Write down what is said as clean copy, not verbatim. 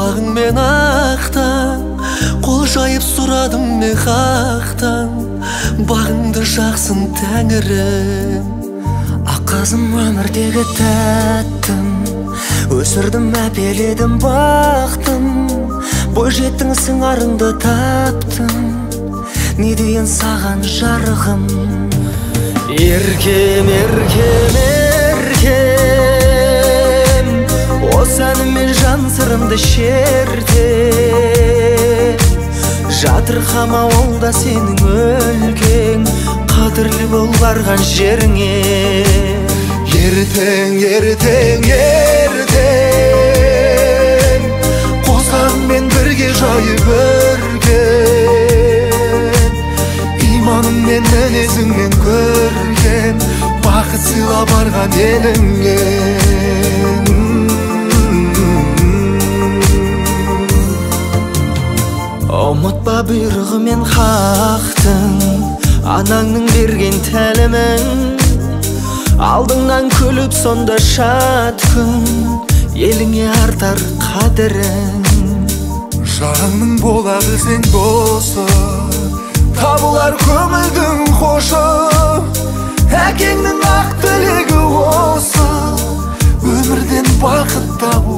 бағың мен ақтан, қол жайып сұрадым мен хақтан, бағыңды жақсын тәңірім. Аққазым өмірдегі тәттім, өсірдім әпеледім бақтым, бой жеттің сыңарыңды таптым, не дейін саған жарығым. Еркем, еркем, еркем, осы әніммен жан сырымды шерте, жатырқама ол да сенің өлкең, қадірлі бол барған жеріңе. Ертең, ертең, ертең, қосағыңмен бірге жайып өрген, иманыңмен мінезіңмен көрген, бақыт сыйла барған еліңе. Ұмытпа бұйрығымен хақтың, анаңның берген тәлімін, алдыңнан күліп сонда шат күн, еліңе артар қадірің. Жарыңның бола білсең досы, табылар көңілдің қошы, әкеңнің ақ тілегі осы, өмірден бақыт табу